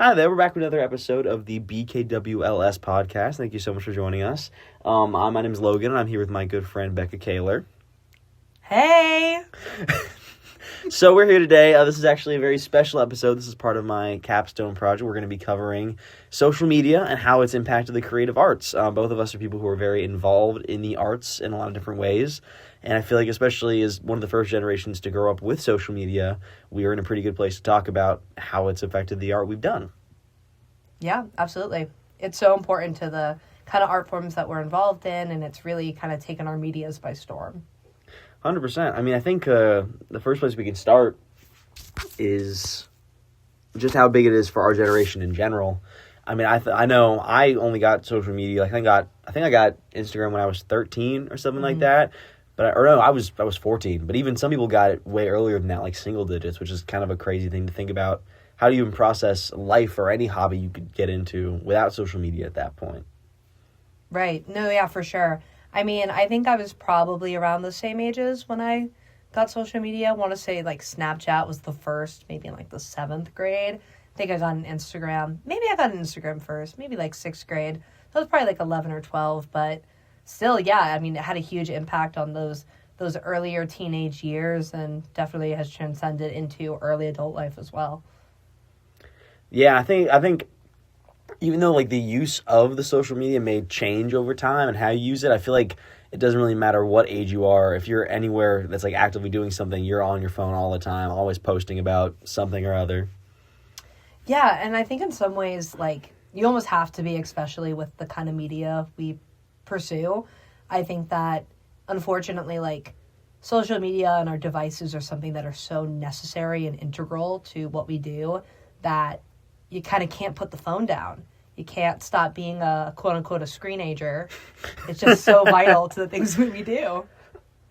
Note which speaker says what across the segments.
Speaker 1: Hi there, we're back with another episode of the BKWLS podcast. Thank you so much for joining us. My name is Logan, and I'm here with my good friend Becca Kaler.
Speaker 2: Hey!
Speaker 1: So we're here today. This is actually a very special episode. This is part of my capstone project. We're going to be covering social media and how it's impacted the creative arts. Both of us are people who are very involved in the arts in a lot of different ways. And I feel like especially as one of the first generations to grow up with social media, we are in a pretty good place to talk about how it's affected the art we've done.
Speaker 2: Yeah, absolutely. It's so important to the kind of art forms that we're involved in, and it's really kind of taken our medias by storm.
Speaker 1: 100%. I mean, I think the first place we can start is just how big it is for our generation in general. I mean, I know I only got social media. I think I got Instagram when I was 13 or something like that. But I was 14. But even some people got it way earlier than that, like single digits, which is kind of a crazy thing to think about. How do you even process life or any hobby you could get into without social media at that point?
Speaker 2: Right. No, yeah, for sure. I mean, I think I was probably around the same ages when I got social media. I want to say like Snapchat was the first, maybe in like the 7th grade. I think I got an Instagram. Maybe I got an Instagram first, maybe like 6th grade. That was probably like 11 or 12, but still, yeah, I mean, it had a huge impact on those earlier teenage years and definitely has transcended into early adult life as well.
Speaker 1: Yeah, I think even though like the use of the social media may change over time and how you use it, I feel like it doesn't really matter what age you are. If you're anywhere that's like actively doing something, you're on your phone all the time, always posting about something or other.
Speaker 2: Yeah, and I think in some ways, like, you almost have to be, especially with the kind of media we pursue. I think that, unfortunately, like, social media and our devices are something that are so necessary and integral to what we do that you kind of can't put the phone down. You can't stop being a quote-unquote a screenager. It's just so vital to the things we do.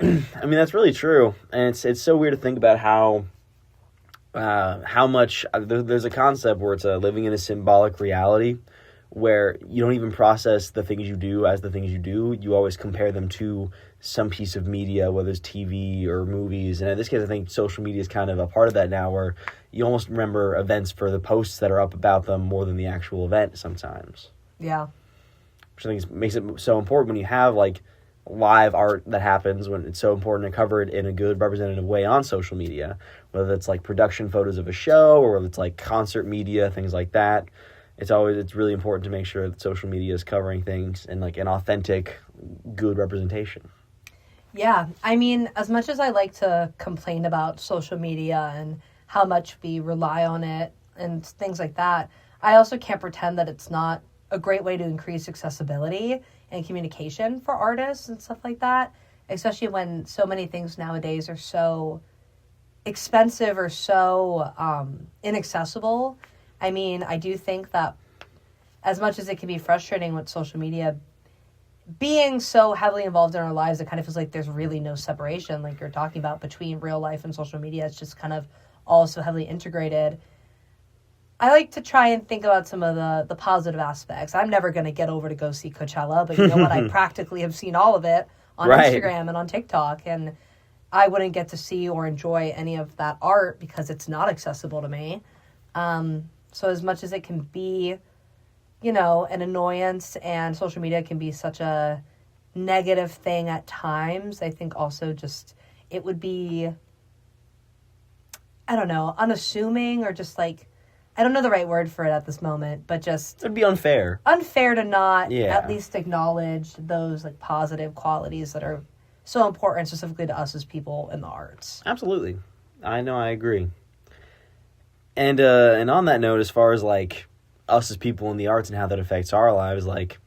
Speaker 1: I mean, that's really true. And it's so weird to think about how much there's a concept where it's living in a symbolic reality where you don't even process the things you do as the things you do. You always compare them to some piece of media, whether it's TV or movies. And in this case, I think social media is kind of a part of that now where you almost remember events for the posts that are up about them more than the actual event sometimes.
Speaker 2: Yeah.
Speaker 1: Which I think makes it so important when you have like live art that happens, when it's so important to cover it in a good representative way on social media, whether it's like production photos of a show or whether it's like concert media, things like that. It's really important to make sure that social media is covering things in like an authentic, good representation.
Speaker 2: Yeah, I mean, as much as I like to complain about social media and how much we rely on it and things like that, I also can't pretend that it's not a great way to increase accessibility and communication for artists and stuff like that, especially when so many things nowadays are so expensive or so inaccessible. I mean, I do think that as much as it can be frustrating with social media being so heavily involved in our lives, it kind of feels like there's really no separation, like you're talking about, between real life and social media. It's just kind of all so heavily integrated. I like to try and think about some of the positive aspects. I'm never going to get over to go see Coachella, but you know what? I practically have seen all of it on Instagram and on TikTok, and I wouldn't get to see or enjoy any of that art because it's not accessible to me. So as much as it can be, you know, an annoyance and social media can be such a negative thing at times, I think also just it would be, I don't know, unassuming or just like, I don't know the right word for it at this moment, but just...
Speaker 1: It'd be unfair.
Speaker 2: Unfair to not at least acknowledge those like positive qualities that are so important specifically to us as people in the arts.
Speaker 1: Absolutely. I know, I agree. And on that note, as far as like us as people in the arts and how that affects our lives, like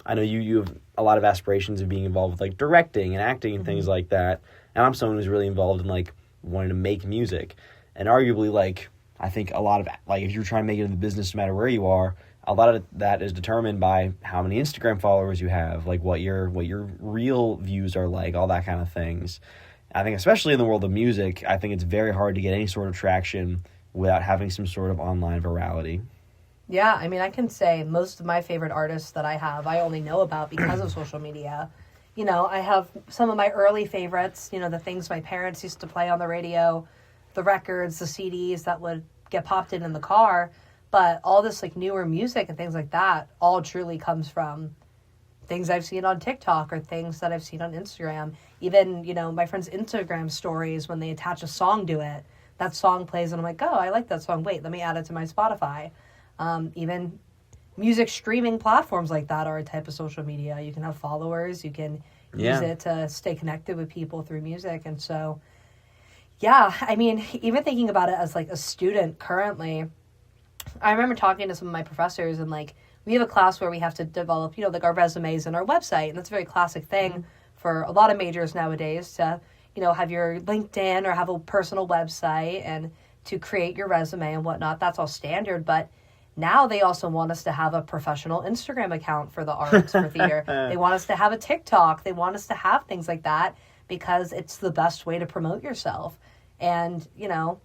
Speaker 1: I know you have a lot of aspirations of being involved with like directing and acting and things like that. And I'm someone who's really involved in like wanting to make music. And arguably, like, I think a lot of like if you're trying to make it in the business, no matter where you are, a lot of that is determined by how many Instagram followers you have, like what your real views are like, all that kind of things. I think especially in the world of music, I think it's very hard to get any sort of traction without having some sort of online virality.
Speaker 2: Yeah, I mean, I can say most of my favorite artists that I have, I only know about because of social media. You know, I have some of my early favorites, you know, the things my parents used to play on the radio, the records, the CDs that would get popped in the car. But all this like newer music and things like that all truly comes from things I've seen on TikTok or things that I've seen on Instagram. Even, you know, my friends' Instagram stories, when they attach a song to it, that song plays and I'm like, oh, I like that song. Wait, let me add it to my Spotify. Even music streaming platforms like that are a type of social media. You can have followers. You can use it to stay connected with people through music. And so, yeah, I mean, even thinking about it as like a student currently, I remember talking to some of my professors and like, we have a class where we have to develop, you know, like our resumes and our website. And that's a very classic thing for a lot of majors nowadays to, you know, have your LinkedIn or have a personal website and to create your resume and whatnot. That's all standard. But now they also want us to have a professional Instagram account for the arts, for theater. They want us to have a TikTok. They want us to have things like that because it's the best way to promote yourself. And, you know,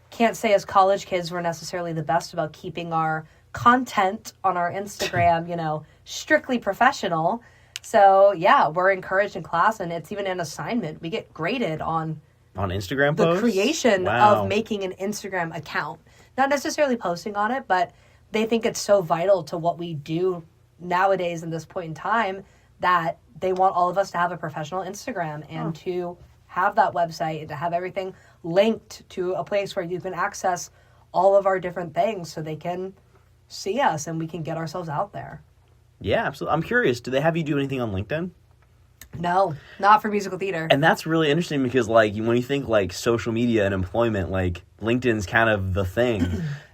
Speaker 2: can't say as college kids we're necessarily the best about keeping our content on our Instagram, you know, strictly professional. So, yeah, we're encouraged in class, and it's even an assignment. We get graded on
Speaker 1: Instagram
Speaker 2: the
Speaker 1: posts?
Speaker 2: creation
Speaker 1: Wow.
Speaker 2: of making an Instagram account. Not necessarily posting on it, but they think it's so vital to what we do nowadays in this point in time that they want all of us to have a professional Instagram and to have that website and to have everything linked to a place where you can access all of our different things so they can see us and we can get ourselves out there.
Speaker 1: Yeah, absolutely. I'm curious, do they have you do anything on LinkedIn?
Speaker 2: No, not for musical theater.
Speaker 1: And that's really interesting because, like, when you think, like, social media and employment, like, LinkedIn's kind of the thing.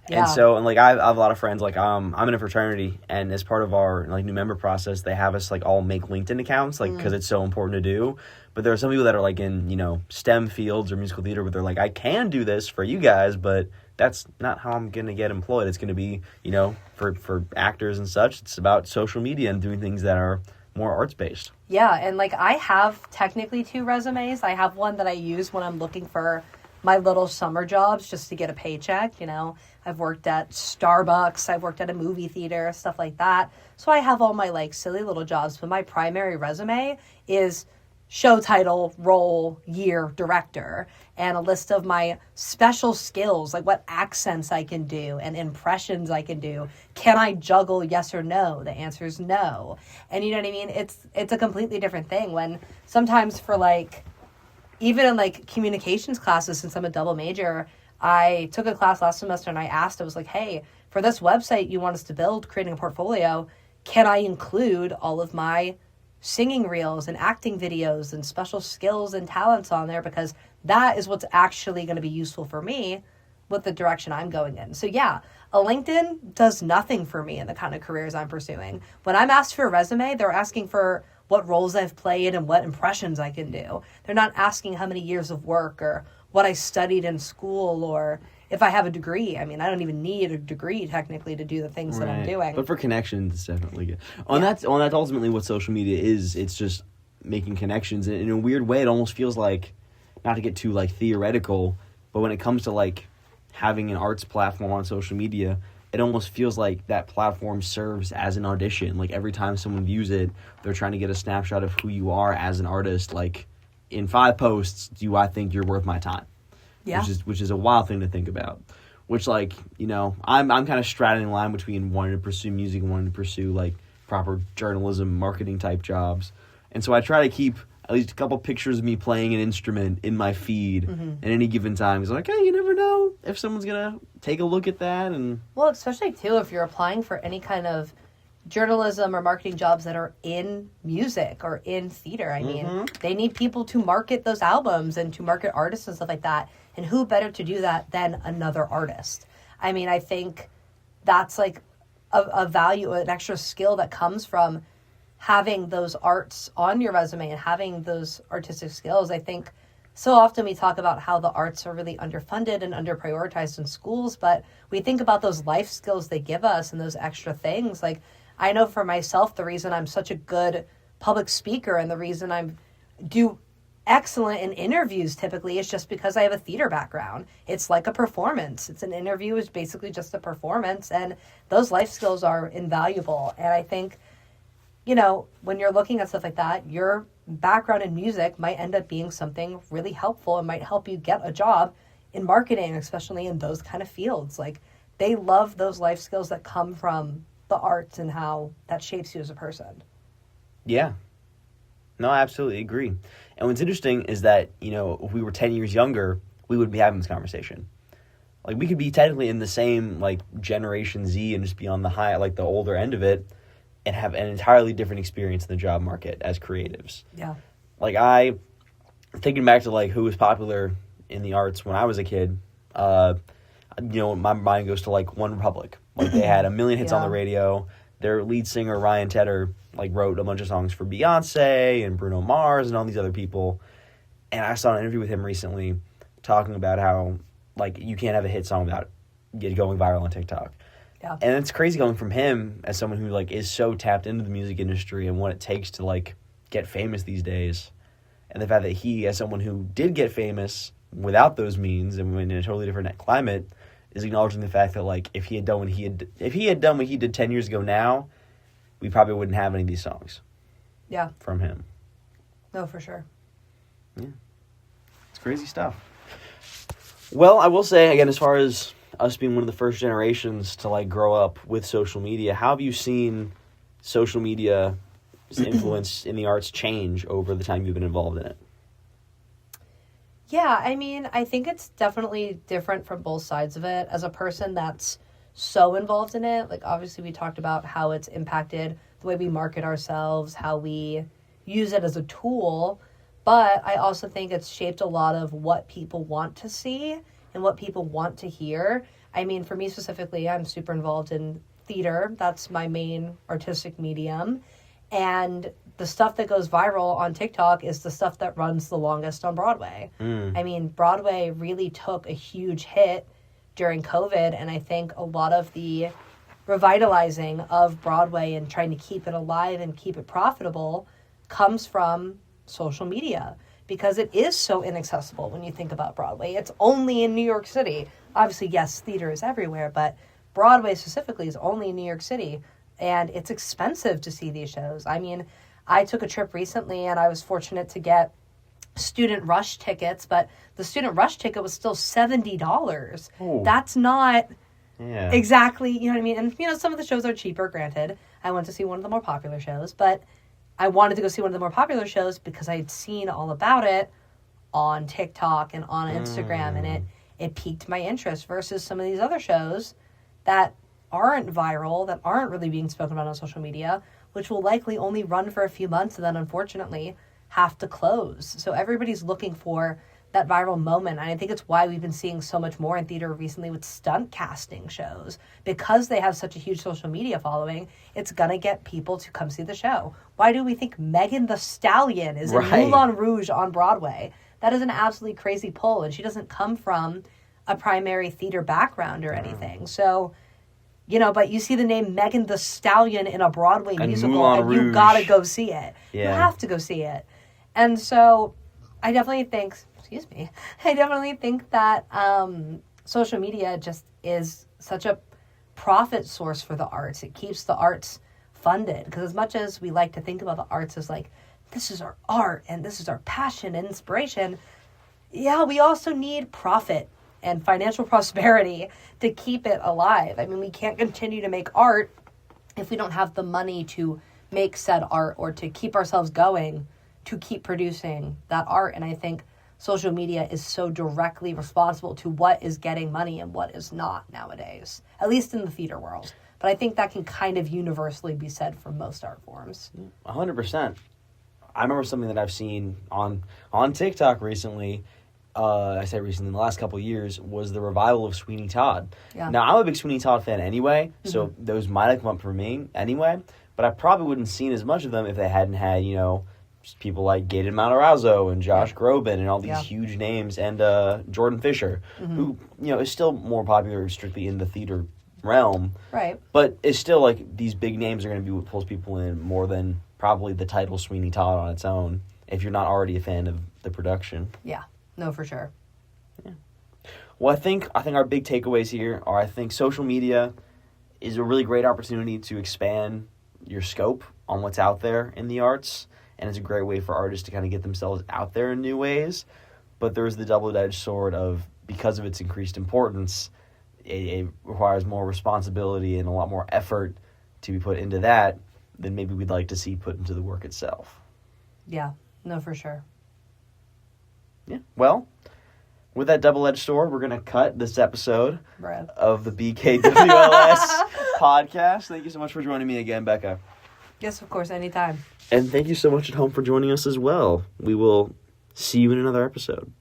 Speaker 2: Yeah.
Speaker 1: And so, and, like, I have a lot of friends, like, I'm in a fraternity, and as part of our, like, new member process, they have us, like, all make LinkedIn accounts, like, because it's so important to do. But there are some people that are, like, in, you know, STEM fields or musical theater where they're like, I can do this for you guys, but that's not how I'm going to get employed. It's going to be, you know, for actors and such, it's about social media and doing things that are more arts-based.
Speaker 2: Yeah, and like I have technically 2 resumes. I have one that I use when I'm looking for my little summer jobs just to get a paycheck, you know. I've worked at Starbucks, I've worked at a movie theater, stuff like that. So I have all my like silly little jobs, but my primary resume is show title, role, year, director, and a list of my special skills, like what accents I can do and impressions I can do. Can I juggle yes or no? The answer is no. And you know what I mean? It's a completely different thing when sometimes for like, even in like communications classes, since I'm a double major, I took a class last semester and I asked, I was like, hey, for this website you want us to build, creating a portfolio, can I include all of my singing reels and acting videos and special skills and talents on there, because that is what's actually going to be useful for me with the direction I'm going in. So yeah, a LinkedIn does nothing for me in the kind of careers I'm pursuing. When I'm asked for a resume, they're asking for what roles I've played and what impressions I can do. They're not asking how many years of work or what I studied in school or if I have a degree. I mean, I don't even need a degree technically to do the things that I'm doing.
Speaker 1: But for connections, it's definitely good. That's ultimately what social media is. It's just making connections. And in a weird way, it almost feels like, not to get too like theoretical, but when it comes to like having an arts platform on social media, it almost feels like that platform serves as an audition. Like every time someone views it, they're trying to get a snapshot of who you are as an artist. Like in 5 posts, do I think you're worth my time?
Speaker 2: Yeah.
Speaker 1: Which is a wild thing to think about. Which, like, you know, I'm kind of straddling the line between wanting to pursue music and wanting to pursue like proper journalism, marketing type jobs. And so I try to keep at least a couple pictures of me playing an instrument in my feed at any given time. It's like, hey, you never know if someone's gonna take a look at that. And
Speaker 2: well, especially too if you're applying for any kind of journalism or marketing jobs that are in music or in theater. I mean, they need people to market those albums and to market artists and stuff like that. And who better to do that than another artist? I mean, I think that's like a value, an extra skill that comes from having those arts on your resume and having those artistic skills. I think so often we talk about how the arts are really underfunded and underprioritized in schools, but we think about those life skills they give us and those extra things. Like, I know for myself, the reason I'm such a good public speaker and the reason I do excellent in interviews typically is just because I have a theater background. It's like a performance. It's an interview is basically just a performance, and those life skills are invaluable. And I think, you know, when you're looking at stuff like that, your background in music might end up being something really helpful and might help you get a job in marketing, especially in those kind of fields. Like, they love those life skills that come from the arts and how that shapes you as a person.
Speaker 1: Yeah. No, I absolutely agree. And what's interesting is that, if we were 10 years younger, we would be having this conversation. Like, we could be technically in the same, like, Generation Z and just be on the high, like, the older end of it and have an entirely different experience in the job market as creatives.
Speaker 2: Yeah.
Speaker 1: Like, thinking back to, like, who was popular in the arts when I was a kid, my mind goes to, like, One Republic. Like, they had a million hits on the radio. Their lead singer, Ryan Tedder, like, wrote a bunch of songs for Beyonce and Bruno Mars and all these other people. And I saw an interview with him recently talking about how, like, you can't have a hit song without it going viral on TikTok.
Speaker 2: Yeah.
Speaker 1: And it's crazy going from him as someone who, like, is so tapped into the music industry and what it takes to, like, get famous these days. And the fact that he, as someone who did get famous without those means and in a totally different climate, is acknowledging the fact that, like, if he had done what he did 10 years ago now, we probably wouldn't have any of these songs.
Speaker 2: Yeah.
Speaker 1: From him.
Speaker 2: No, for sure.
Speaker 1: Yeah. It's crazy stuff. Well, I will say, again, as far as us being one of the first generations to, like, grow up with social media, how have you seen social media's influence in the arts change over the time you've been involved in it?
Speaker 2: Yeah, I mean, I think it's definitely different from both sides of it. As a person that's so involved in it, like, obviously we talked about how it's impacted the way we market ourselves, how we use it as a tool, but I also think it's shaped a lot of what people want to see and what people want to hear. I mean, for me specifically, I'm super involved in theater. That's my main artistic medium. And the stuff that goes viral on TikTok is the stuff that runs the longest on Broadway. I mean, Broadway really took a huge hit during COVID, and I think a lot of the revitalizing of Broadway and trying to keep it alive and keep it profitable comes from social media, because it is so inaccessible when you think about Broadway. It's only in New York City. Obviously, yes, theater is everywhere, but Broadway specifically is only in New York City. And it's expensive to see these shows. I mean, I took a trip recently and I was fortunate to get student rush tickets, but the student rush ticket was still $70.
Speaker 1: Ooh.
Speaker 2: That's not
Speaker 1: Yeah.
Speaker 2: exactly, you know what I mean? And, some of the shows are cheaper, granted. I went to see one of the more popular shows, but I wanted to go see one of the more popular shows because I had seen all about it on TikTok and on Instagram, and it piqued my interest versus some of these other shows that aren't viral, that aren't really being spoken about on social media, which will likely only run for a few months and then unfortunately have to close. So everybody's looking for that viral moment. And I think it's why we've been seeing so much more in theater recently with stunt casting shows. Because they have such a huge social media following, it's going to get people to come see the show. Why do we think Megan the Stallion is in Moulin Rouge on Broadway? That is an absolutely crazy pull, and she doesn't come from a primary theater background or anything. So, but you see the name Megan the Stallion in a Broadway musical,
Speaker 1: Moulin
Speaker 2: and you
Speaker 1: Rouge.
Speaker 2: gotta go see it.
Speaker 1: Yeah.
Speaker 2: You have to go see it. And so I definitely think that social media just is such a profit source for the arts. It keeps the arts funded, because as much as we like to think about the arts as like, this is our art and this is our passion and inspiration, yeah, we also need profit and financial prosperity to keep it alive. I mean, we can't continue to make art if we don't have the money to make said art or to keep ourselves going to keep producing that art. And I think social media is so directly responsible to what is getting money and what is not nowadays, at least in the theater world. But I think that can kind of universally be said for most art forms.
Speaker 1: 100%. I remember something that I've seen on TikTok recently, I say recently, in the last couple of years, was the revival of Sweeney Todd.
Speaker 2: Yeah.
Speaker 1: Now, I'm a big Sweeney Todd fan anyway, so those might have come up for me anyway, but I probably wouldn't have seen as much of them if they hadn't had, just people like Gaten Matarazzo and Josh Groban and all these huge names, and Jordan Fisher, who, is still more popular strictly in the theater realm.
Speaker 2: Right.
Speaker 1: But it's still like these big names are going to be what pulls people in more than probably the title Sweeney Todd on its own, if you're not already a fan of the production.
Speaker 2: Yeah. No, for sure.
Speaker 1: Yeah. Well, I think our big takeaways here are, I think social media is a really great opportunity to expand your scope on what's out there in the arts, and it's a great way for artists to kind of get themselves out there in new ways. But there's the double-edged sword of, because of its increased importance, it requires more responsibility and a lot more effort to be put into that than maybe we'd like to see put into the work itself.
Speaker 2: Yeah, no, for sure.
Speaker 1: Yeah. Well, with that double-edged sword, we're going to cut this episode of the BKWLS podcast. Thank you so much for joining me again, Becca.
Speaker 2: Yes, of course, anytime.
Speaker 1: And thank you so much at home for joining us as well. We will see you in another episode.